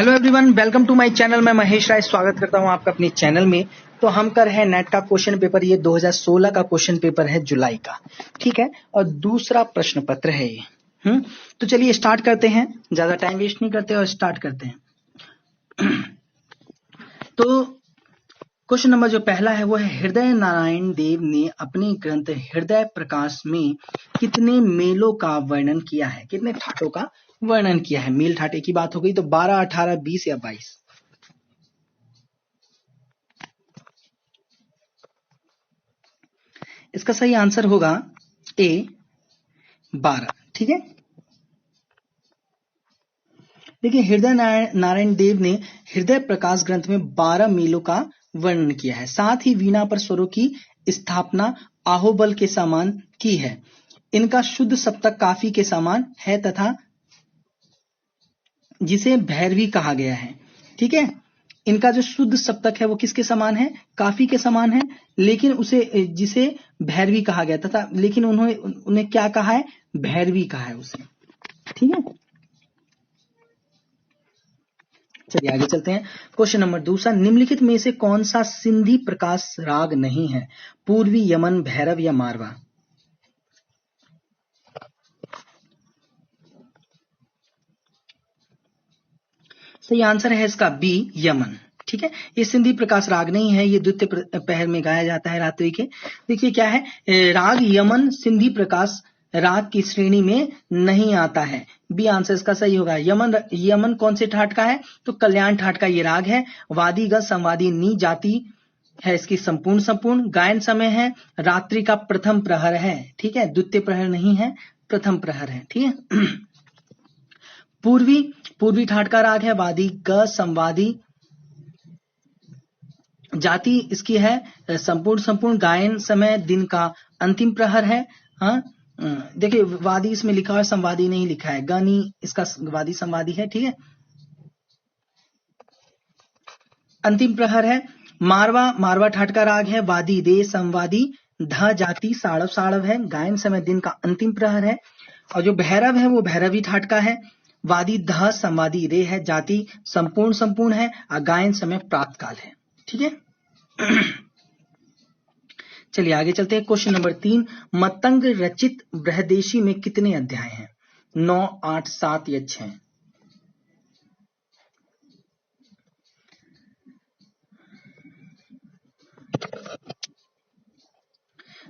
Hello everyone, welcome to my channel. मैं महेश राय स्वागत करता हूं आपका अपने चैनल में। तो हम कर रहे हैं नेट का क्वेश्चन पेपर। ये 2016 का क्वेश्चन पेपर है, जुलाई का, ठीक है। और दूसरा प्रश्न पत्र है ये। तो चलिए स्टार्ट करते हैं, ज्यादा टाइम वेस्ट नहीं करते और स्टार्ट करते हैं। तो क्वेश्चन नंबर जो पहला है वो है, हृदय नारायण देव ने अपने ग्रंथ हृदय प्रकाश में कितने मेलों का वर्णन किया है, कितने ठाटों का वर्णन किया है। मेल ठाटे की बात हो गई तो 12, 18, 20 या 22। इसका सही आंसर होगा ए 12, ठीक है। देखिए, हृदय नारायण देव ने हृदय प्रकाश ग्रंथ में 12 मेलों का वर्णन किया है। साथ ही वीणा पर स्वरों की स्थापना आहोबल के समान की है। इनका शुद्ध सप्तक काफी के समान है तथा जिसे भैरवी कहा गया है, ठीक है। इनका जो शुद्ध सप्तक है वो किसके समान है, काफी के समान है, लेकिन उसे जिसे भैरवी कहा गया तथा, लेकिन उन्हें क्या कहा है, भैरवी कहा है उसे, ठीक है। चलिए आगे चलते हैं। क्वेश्चन नंबर दूसरा, निम्नलिखित में से कौन सा सिंधी प्रकाश राग नहीं है, पूर्वी, यमन, भैरव या मारवा। सही आंसर है इसका बी, यमन, ठीक है। ये सिंधी प्रकाश राग नहीं है, ये द्वितीय पहर में गाया जाता है रात्रि के। देखिए क्या है, राग यमन सिंधी प्रकाश राग की श्रेणी में नहीं आता है। बी आंसर इसका सही होगा। यमन कौन से ठाट का है, तो कल्याण ठाट का ये राग है। वादी ग संवादी नी जाति है इसकी संपूर्ण। गायन समय है रात्रि का प्रथम प्रहर है, ठीक है, द्वितीय प्रहर नहीं है, प्रथम प्रहर है, ठीक है। पूर्वी ठाट का राग है। वादी ग संवादी जाति इसकी है संपूर्ण। गायन समय दिन का अंतिम प्रहर है। हाँ, देखिए वादी इसमें लिखा है, संवादी नहीं लिखा है। गानी इसका वादी संवादी है, ठीक है। अंतिम प्रहर है। मारवा ठाट का राग है। वादी रे संवादी ध जाति साड़व है। गायन समय दिन का अंतिम प्रहर है। और जो भैरव है वो भैरवी ठाट का है। वादी ध संवादी रे है, जाति संपूर्ण है, और गायन समय प्रातः काल है, ठीक है। चलिए आगे चलते हैं। क्वेश्चन नंबर 3, मतंग रचित बृहदेशी में कितने अध्याय हैं, 9, 8, 7 या 6।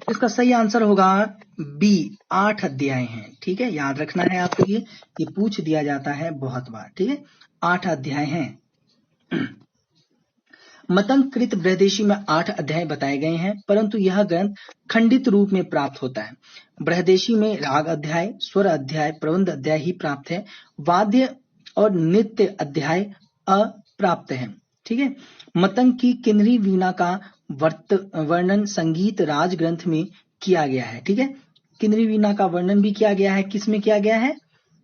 इसका सही आंसर होगा बी, 8 अध्याय हैं, ठीक है। याद रखना है आपको, ये पूछ दिया जाता है बहुत बार, ठीक है। 8 अध्याय हैं। मतंग कृत बृहदेशी में 8 अध्याय बताए गए हैं, परंतु यह ग्रंथ खंडित रूप में प्राप्त होता है। बृहदेशी में राग अध्याय, स्वर अध्याय, प्रबंध अध्याय ही प्राप्त है। वाद्य और नृत्य अध्याय अप्राप्त है, ठीक है। मतंग की किन्नरी वीणा का वर्णन संगीत राज ग्रंथ में किया गया है, ठीक है। किन्नरी वीणा का वर्णन भी किया गया है, किस में किया गया है,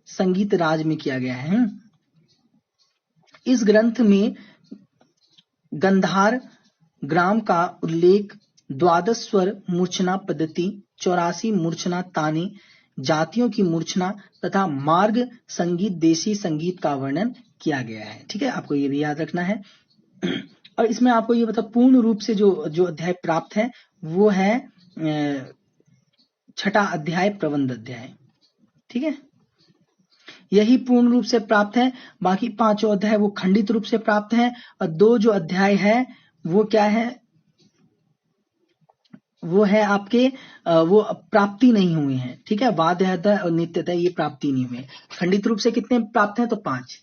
संगीत राज में किया गया है। इस ग्रंथ में गंधार ग्राम का उल्लेख, 12 स्वर मूर्छना पद्धति, 84 मूर्छना ताने, जातियों की मूर्छना तथा मार्ग संगीत, देशी संगीत का वर्णन किया गया है, ठीक है। आपको ये भी याद रखना है। और इसमें आपको ये मतलब पूर्ण रूप से जो अध्याय प्राप्त है वो है 6ठा अध्याय, प्रबंध अध्याय, ठीक है। यही पूर्ण रूप से प्राप्त है। बाकी 5 अध्याय वो खंडित रूप से प्राप्त है। और 2 जो अध्याय है वो क्या है, वो है आपके वो प्राप्ति नहीं हुए हैं, ठीक है। वाद्य अध्याय और नित्य अध्याय ये प्राप्ति नहीं हुए। खंडित रूप से कितने प्राप्त हैं, तो 5।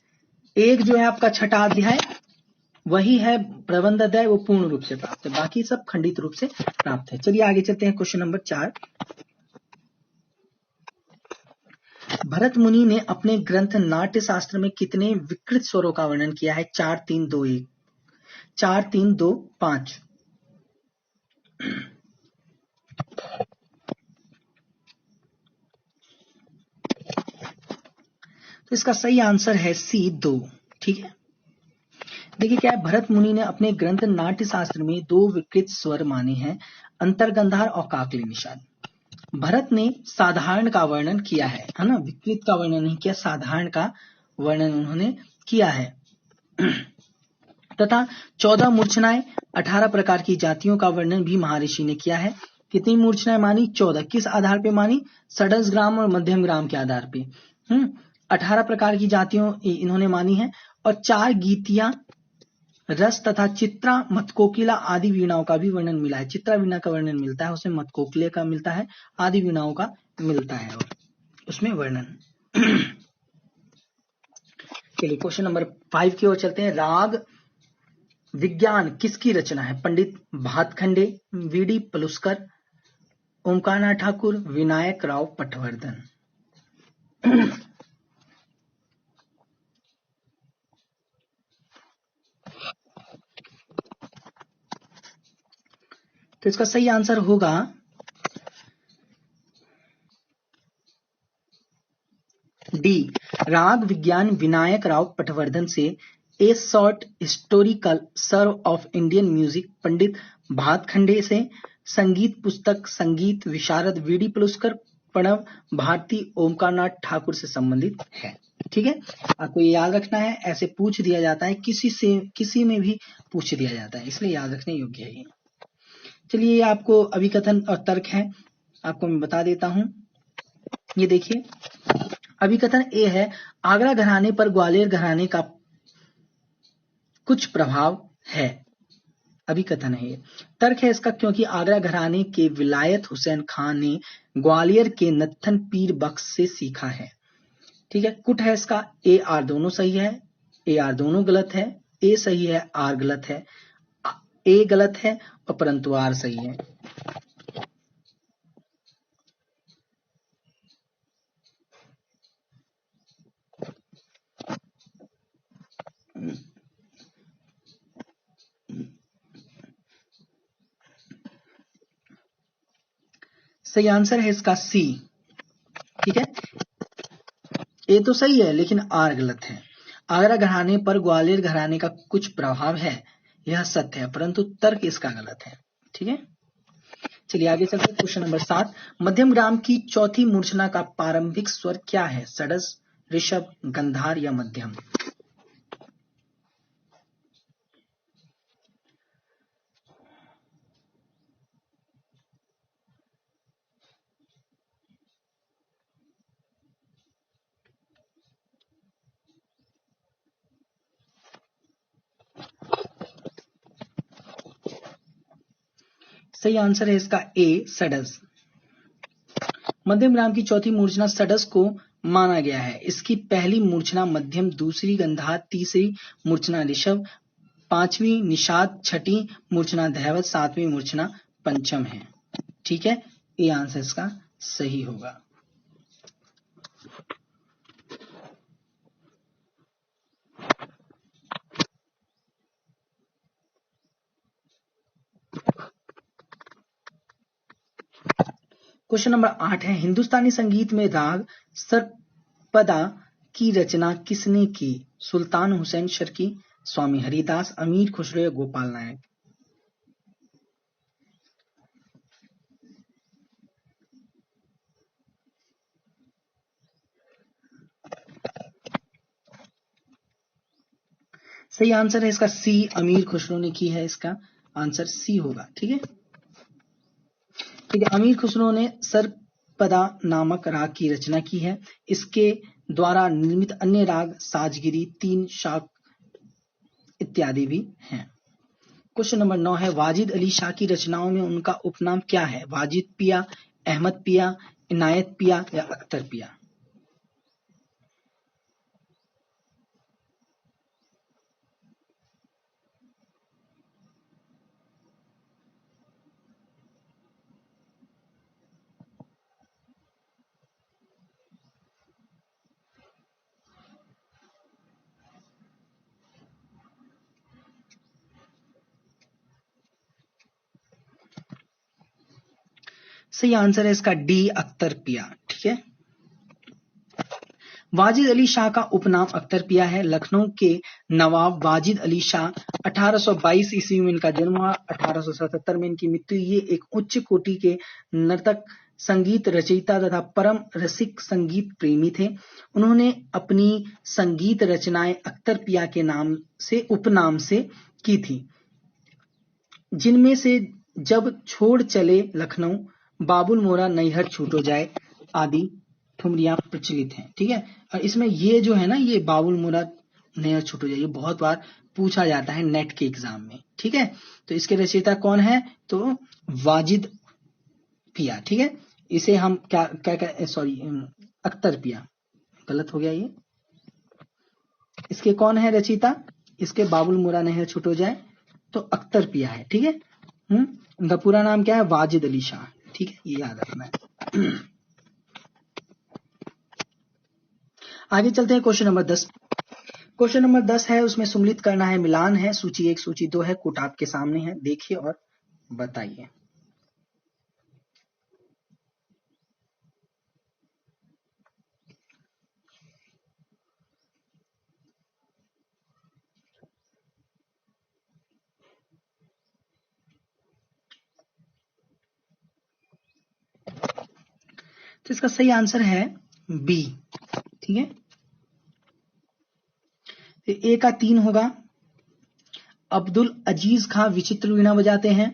एक जो है आपका 6ठा अध्याय वही है प्रबंध अध्याय, वो पूर्ण रूप से प्राप्त है, बाकी सब खंडित रूप से प्राप्त है। चलिए आगे चलते हैं। क्वेश्चन नंबर 4, भरत मुनि ने अपने ग्रंथ नाट्य शास्त्र में कितने विकृत स्वरों का वर्णन किया है, 4, 3, 2, 1, 4, 3, 2, 5। तो इसका सही आंसर है सी, 2, ठीक है। देखिए क्या है, भरत मुनि ने अपने ग्रंथ नाट्य शास्त्र में 2 विकृत स्वर माने हैं, अंतर्गंधार और काकली निषाद। भरत ने साधारण का वर्णन किया है ना, विकृत का वर्णन नहीं किया, साधारण का वर्णन उन्होंने किया है। तथा 14 मूर्छनाएं, 18 प्रकार की जातियों का वर्णन भी महर्षि ने किया है। कितनी मूर्छनाएं मानी? 14। किस आधार पे मानी? षड्ज ग्राम और मध्यम ग्राम के आधार पे। 18 प्रकार की जातियों इन्होंने मानी है और 4 गीतियां, रस तथा चित्रा, मतकोकिला आदि वीणाओं का भी वर्णन मिला है। चित्रा वीणा का वर्णन मिलता है, उसमें मतकोकिले का मिलता है, आदि वीणाओं का मिलता है और उसमें वर्णन। चलिए क्वेश्चन नंबर 5 की ओर चलते हैं। राग विज्ञान किसकी रचना है? पंडित भातखंडे, वीडी पलुस्कर, ओमकारनाथ ठाकुर, विनायक राव पटवर्धन। तो इसका सही आंसर होगा डी, राग विज्ञान विनायक राव पटवर्धन से a short historical survey of Indian music Pandit Bhatkhande से संगीत पुस्तक संगीत विशारद वीडी पलुस्कर, प्रणव भारती, ओमकारनाथ ठाकुर से संबंधित है। ठीक है, आपको ये याद रखना है, ऐसे पूछ दिया जाता है, किसी में भी पूछ दिया जाता है, इसलिए याद रखने योग्य है ये। चलिए आपको अभिकथन और तर्क है, आपको मैं बता देता हूं। ये देखिए, अभिकथन ए है, आगरा घराने पर ग्वालियर घराने का कुछ प्रभाव है। अभिकथन है ये। तर्क है इसका, क्योंकि आगरा घराने के विलायत हुसैन खान ने ग्वालियर के नत्थन पीर बख्श से सीखा है। ठीक है, कुट है इसका, ए आर दोनों सही है, ए आर दोनों गलत है, ए सही है आर गलत है, ए गलत है और परंतु आर सही है। सही आंसर है इसका सी। ठीक है, ए तो सही है लेकिन आर गलत है। आगरा घराने पर ग्वालियर घराने का कुछ प्रभाव है, यह सत्य है, परंतु तर्क इसका गलत है। ठीक है, चलिए आगे चलते हैं। क्वेश्चन नंबर 7, मध्यम ग्राम की चौथी मूर्छना का प्रारंभिक स्वर क्या है? षड्ज, ऋषभ, गंधार या मध्यम? सही आंसर है इसका ए, षड्ज। मध्यम ग्राम की चौथी मूर्छना षड्ज को माना गया है। इसकी पहली मूर्छना मध्यम, दूसरी गंधार, तीसरी मूर्छना ऋषभ, पांचवी निषाद, छठी मूर्छना दैवत, सातवीं मूर्छना पंचम है। ठीक है, ये आंसर इसका सही होगा। क्वेश्चन नंबर 8 है, हिंदुस्तानी संगीत में राग सरपदा की रचना किसने की? सुल्तान हुसैन शर्की, स्वामी हरिदास, अमीर खुसरो या गोपाल नायक? सही आंसर है इसका सी, अमीर खुसरो ने की है, इसका आंसर सी होगा। ठीक है, ठीक है, अमीर खुसरो ने सरपदा नामक राग की रचना की है। इसके द्वारा निर्मित अन्य राग साजगिरी, तीन शाख इत्यादि भी हैं। क्वेश्चन नंबर 9 है, वाजिद अली शाह की रचनाओं में उनका उपनाम क्या है? वाजिद पिया, अहमद पिया, इनायत पिया या अख्तर पिया? सही आंसर है इसका डी, अख्तर पिया। ठीक है, वाजिद अली शाह का उपनाम अख्तर पिया है। लखनऊ के नवाब वाजिद अली शाह 1822 ईस्वी में इनका जन्म हुआ, 1877 में इनकी मृत्यु। ये एक उच्च कोटि के नर्तक संगीत रचयिता तथा परम रसिक संगीत प्रेमी थे। उन्होंने अपनी संगीत रचनाएं अख्तर पिया के नाम से उपनाम से की थी, जिनमें से जब छोड़ चले लखनऊ, बाबुल मोरा नैहर छूटो जाए आदि ठुमरियां प्रचलित हैं। ठीक है, और इसमें ये जो है ना, ये बाबुल मोरा नैहर छूटो जाए, ये बहुत बार पूछा जाता है नेट के एग्जाम में। ठीक है, तो इसके रचयिता कौन है? तो वाजिद पिया। ठीक है, इसे हम क्या क्या सॉरी अख्तर पिया, गलत हो गया ये। इसके कौन है रचयिता? इसके बाबुल मोरा नैहर छूटो जाए तो अख्तर पिया है। ठीक है, उनका पूरा नाम क्या है? वाजिद अली शाह। ठीक है, ये याद रखना है। आगे चलते हैं क्वेश्चन नंबर 10। क्वेश्चन नंबर 10 है, उसमें सम्मिलित करना है, मिलान है, सूची 1 सूची 2 है, कोट आपके सामने है, देखिए और बताइए। तो इसका सही आंसर है बी। ठीक है, ए का 3 होगा। अब्दुल अजीज खां विचित्र वीणा बजाते हैं,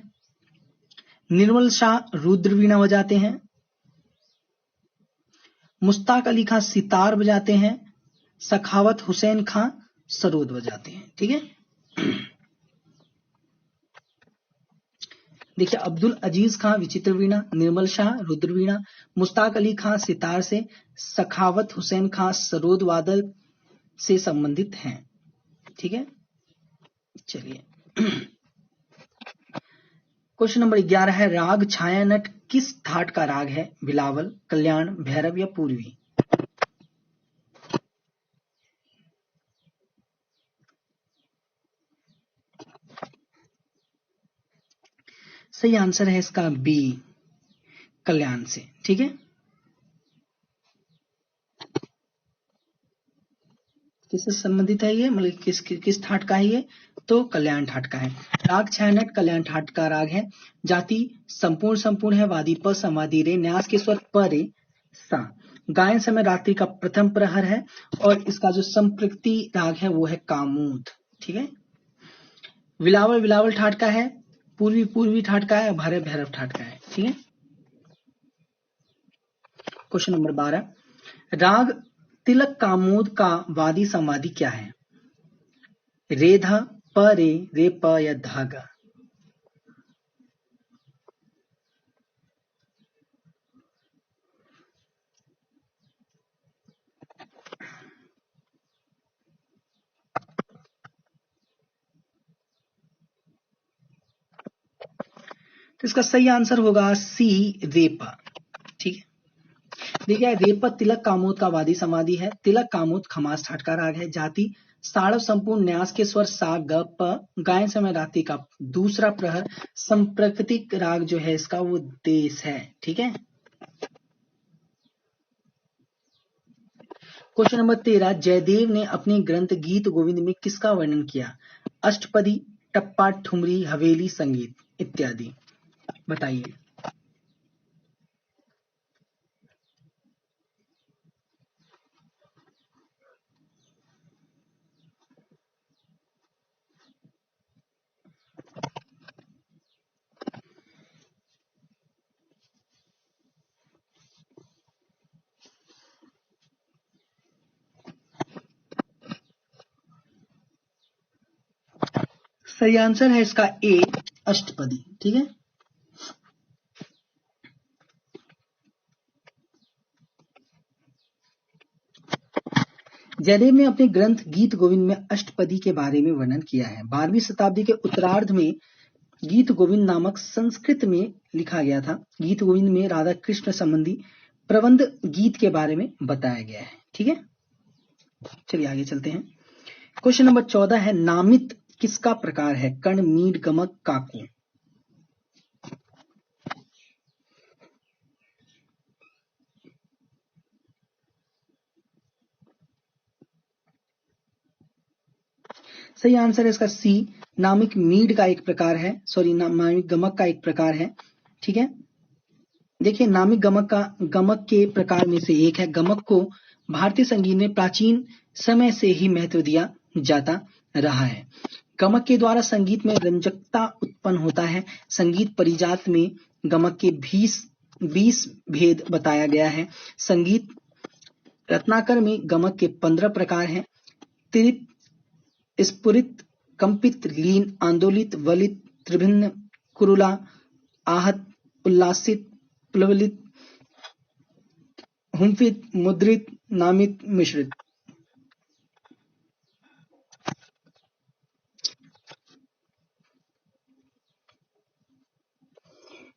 निर्मल शाह रुद्र वीणा बजाते हैं, मुश्ताक अली खां सितार बजाते हैं, सखावत हुसैन खां सरोद बजाते हैं। ठीक है, देखिए अब्दुल अजीज खां विचित्र वीणा, निर्मल शाह रुद्र वीणा, मुश्ताक अली खां सितार से, सखावत हुसैन खां सरोद वादल से संबंधित हैं। ठीक है, चलिए क्वेश्चन नंबर 11 है, राग छायानट किस थाट का राग है? बिलावल, कल्याण, भैरव या पूर्वी? सही आंसर है इसका बी, कल्याण से। ठीक है, किससे संबंधित है ये, मतलब किस ठाट का है ये? तो कल्याण ठाट का है। राग छायानट कल्याण ठाट का राग है। जाति संपूर्ण संपूर्ण है, वादी प समाधि रे, न्यास के स्वर प रे सा। गायन समय रात्रि का प्रथम प्रहर है, और इसका जो संप्रकृति राग है वो है कामूद। ठीक है, विलावल विलावल ठाट का है, पूर्वी पूर्वी ठाट का है, भैरव भैरव ठाट का है। ठीक है, क्वेश्चन नंबर 12, राग तिलक कामोद का वादी समाधि क्या है? रेधा, प रे प या धागा? तो इसका सही आंसर होगा सी, रेपा। ठीक है, देखिए रेपा तिलक कामोद का वादी समाधि है। तिलक कामोद खमास ठाट का राग है। जाति साड़व संपूर्ण, न्यास के स्वर सा ग प, गायन समय रात्रि का दूसरा प्रहर। संप्रकृतिक राग जो है इसका वो देश है। ठीक है, क्वेश्चन नंबर 13, जयदेव ने अपने ग्रंथ गीत गोविंद में किसका वर्णन किया? अष्टपदी, टप्पा, ठुमरी, हवेली, संगीत इत्यादि, बताइए। सही आंसर है इसका ए, अष्टपदी। ठीक है, जयदेव ने अपने ग्रंथ गीत गोविंद में अष्टपदी के बारे में वर्णन किया है। 12वीं शताब्दी के उत्तरार्ध में गीत गोविंद नामक संस्कृत में लिखा गया था। गीत गोविंद में राधा कृष्ण संबंधी प्रबंध गीत के बारे में बताया गया है। ठीक है, चलिए आगे चलते हैं। क्वेश्चन नंबर 14 है, नामित किसका प्रकार है? कर्ण, मीड, गमक, काकू? सही आंसर है इसका सी, नामिक मीड का एक प्रकार है, सॉरी नामिक गमक का एक प्रकार है। ठीक है, देखिए नामिक गमक के प्रकार में से एक है। गमक को भारतीय संगीत में प्राचीन समय से ही महत्व दिया जाता रहा है। गमक के द्वारा संगीत में रंजकता उत्पन्न होता है। संगीत परिजात में गमक के 20 भेद बताया गया है। संगीत रत्नाकर में गमक के 15 प्रकार हैं। त्रिप, स्फुरित, कंपित, लीन, आंदोलित, वलित, त्रिभिन्न, कुरुला, आहत, उल्लासित, प्लवलित, हुंफित, मुद्रित, नामित, मिश्रित।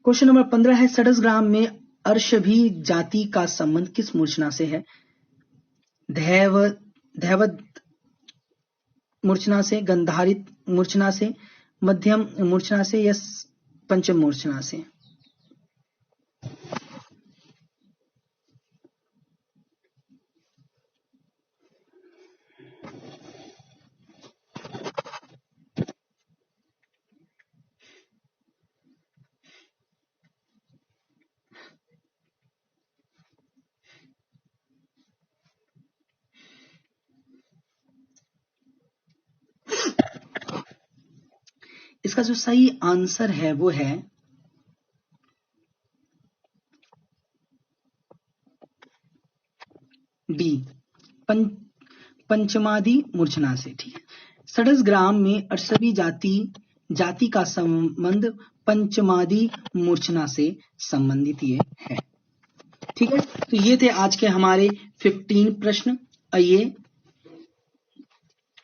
क्वेश्चन नंबर 15 है, षड्ज में अर्षभी जाति का संबंध किस मूर्छना से है? दैवत मूर्छना से, गंधारित मूर्छना से, मध्यम मूर्छना से या पंचम मूर्छना से? इसका जो सही आंसर है वो है डी, पंचमादि मूर्छना से। ठीक है, षड्ज ग्राम में अर्षभी जाति का संबंध पंचमादि मूर्छना से संबंधित ये है। ठीक है, तो ये थे आज के हमारे 15 प्रश्न। आइए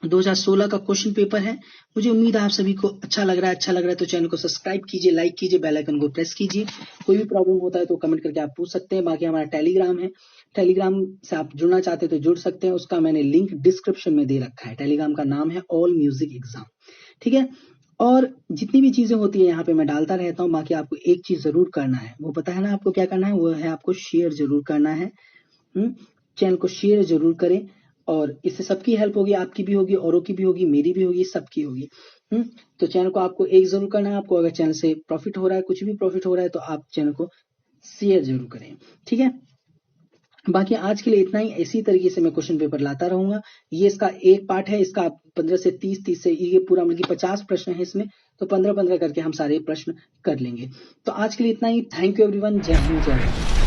2016 का क्वेश्चन पेपर है। मुझे उम्मीद है आप सभी को अच्छा लग रहा है तो चैनल को सब्सक्राइब कीजिए, लाइक कीजिए, बेल आइकन को प्रेस कीजिए। कोई भी प्रॉब्लम होता है तो कमेंट करके आप पूछ सकते हैं। बाकी हमारा टेलीग्राम है, टेलीग्राम से आप जुड़ना चाहते हैं तो जुड़ सकते हैं। उसका मैंने लिंक डिस्क्रिप्शन में दे रखा है। टेलीग्राम का नाम है ऑल म्यूजिक एग्जाम। ठीक है, और जितनी भी चीजें होती है यहाँ पे मैं डालता रहता हूँ। बाकी आपको एक चीज जरूर करना है, वो पता है ना आपको क्या करना है? वो है आपको शेयर जरूर करना है। चैनल को शेयर जरूर करें, और इससे सबकी हेल्प होगी, आपकी भी होगी, औरों की भी होगी, मेरी भी होगी, सबकी होगी। तो चैनल को आपको एक जरूर करना है। आपको अगर चैनल से प्रॉफिट हो रहा है, कुछ भी प्रॉफिट हो रहा है, तो आप चैनल को शेयर जरूर करें। ठीक है, बाकी आज के लिए इतना ही। इसी तरीके से मैं क्वेश्चन पेपर लाता रहूंगा। ये इसका एक पार्ट है, इसका 15 से 30 से ये पूरा मतलब 50 प्रश्न है इसमें, तो 15-15 करके हम सारे प्रश्न कर लेंगे। तो आज के लिए इतना ही। Thank you everyone. जय हिंद, जय भारत।